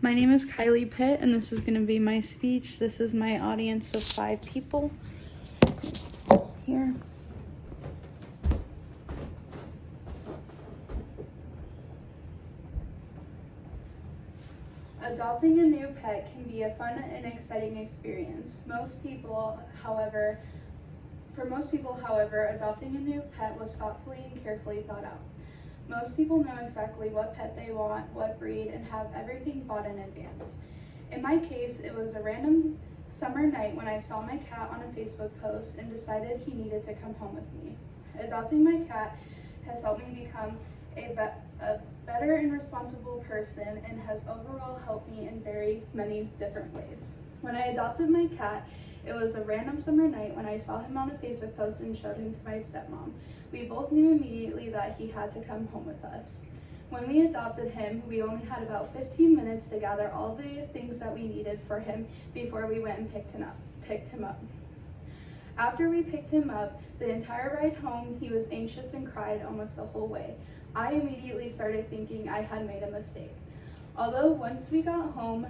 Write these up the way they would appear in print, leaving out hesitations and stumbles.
My name is Kylie Pitt, and this is going to be my speech. This is my audience of 5 people. This here. Adopting a new pet can be a fun and exciting experience. For most people, however, adopting a new pet was thoughtfully and carefully thought out. Most people know exactly what pet they want, what breed, and have everything bought in advance. In my case, it was a random summer night when I saw my cat on a Facebook post and decided he needed to come home with me. Adopting my cat has helped me become a better and responsible person and has overall helped me in very many different ways. When I adopted my cat, it was a random summer night when I saw him on a Facebook post and showed him to my stepmom. We both knew immediately that he had to come home with us. When we adopted him, we only had about 15 minutes to gather all the things that we needed for him before we went and picked him up. After we picked him up, the entire ride home, he was anxious and cried almost the whole way. I immediately started thinking I had made a mistake. Although once we got home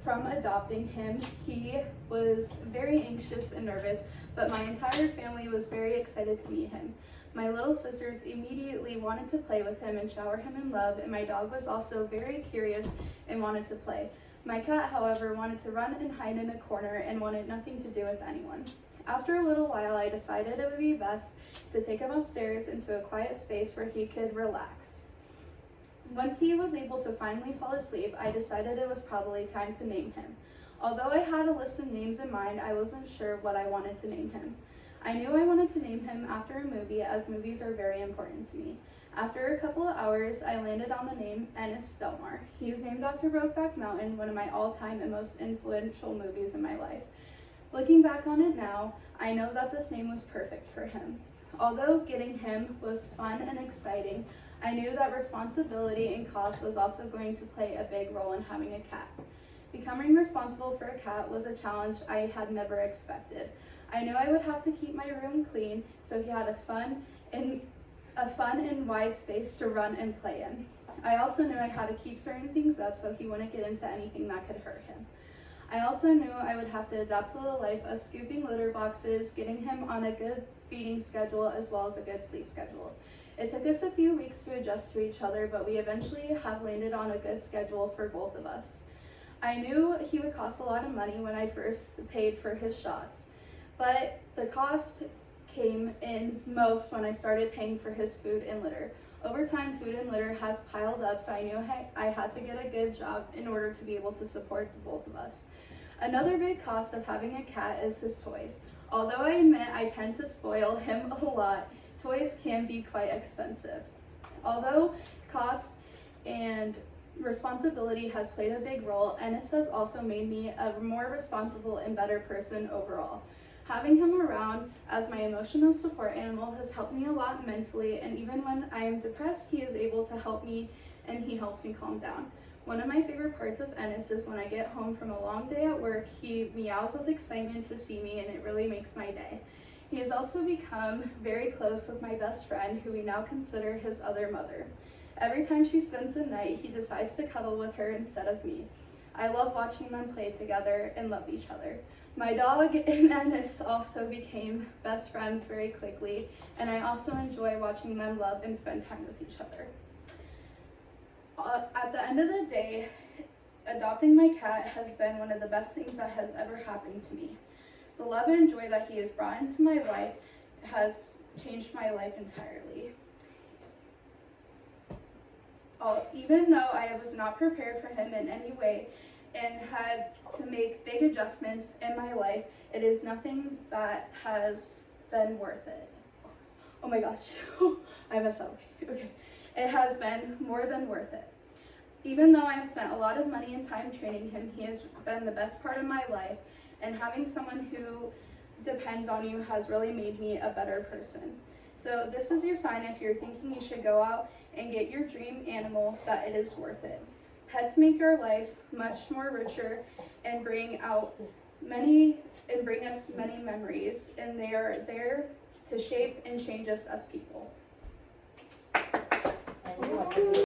from adopting him, he was very anxious and nervous, but my entire family was very excited to meet him. My little sisters immediately wanted to play with him and shower him in love, and my dog was also very curious and wanted to play. My cat, however, wanted to run and hide in a corner and wanted nothing to do with anyone. After a little while, I decided it would be best to take him upstairs into a quiet space where he could relax. Once he was able to finally fall asleep, I decided it was probably time to name him. Although I had a list of names in mind, I wasn't sure what I wanted to name him. I knew I wanted to name him after a movie, as movies are very important to me. After a couple of hours, I landed on the name Ennis Delmar. He is named after Brokeback Mountain, one of my all-time and most influential movies in my life. Looking back on it now, I know that this name was perfect for him. Although getting him was fun and exciting, I knew that responsibility and cost was also going to play a big role in having a cat. Becoming responsible for a cat was a challenge I had never expected. I knew I would have to keep my room clean so he had a fun and wide space to run and play in. I also knew I had to keep certain things up so he wouldn't get into anything that could hurt him. I also knew I would have to adapt to the life of scooping litter boxes, getting him on a good feeding schedule, as well as a good sleep schedule. It took us a few weeks to adjust to each other, but we eventually have landed on a good schedule for both of us. I knew he would cost a lot of money when I first paid for his shots, but the cost came in most when I started paying for his food and litter. Over time, food and litter has piled up, so I knew I had to get a good job in order to be able to support the both of us. Another big cost of having a cat is his toys. Although I admit I tend to spoil him a lot, toys can be quite expensive. Although cost and responsibility has played a big role, Ennis has also made me a more responsible and better person overall. Having him around as my emotional support animal has helped me a lot mentally, and even when I am depressed, he is able to help me and he helps me calm down. One of my favorite parts of Ennis is when I get home from a long day at work, he meows with excitement to see me, and it really makes my day. He has also become very close with my best friend, who we now consider his other mother. Every time she spends the night, he decides to cuddle with her instead of me. I love watching them play together and love each other. My dog and Ennis also became best friends very quickly, and I also enjoy watching them love and spend time with each other. At the end of the day, adopting my cat has been one of the best things that has ever happened to me. The love and joy that he has brought into my life has changed my life entirely. Even though I was not prepared for him in any way and had to make big adjustments in my life, it is nothing that has been worth it. Oh my gosh, I messed up. Okay. It has been more than worth it. Even though I've spent a lot of money and time training him, he has been the best part of my life, and having someone who depends on you has really made me a better person. So this is your sign if you're thinking you should go out and get your dream animal, that it is worth it. Pets make our lives much more richer and bring us many memories, and they are there to shape and change us as people.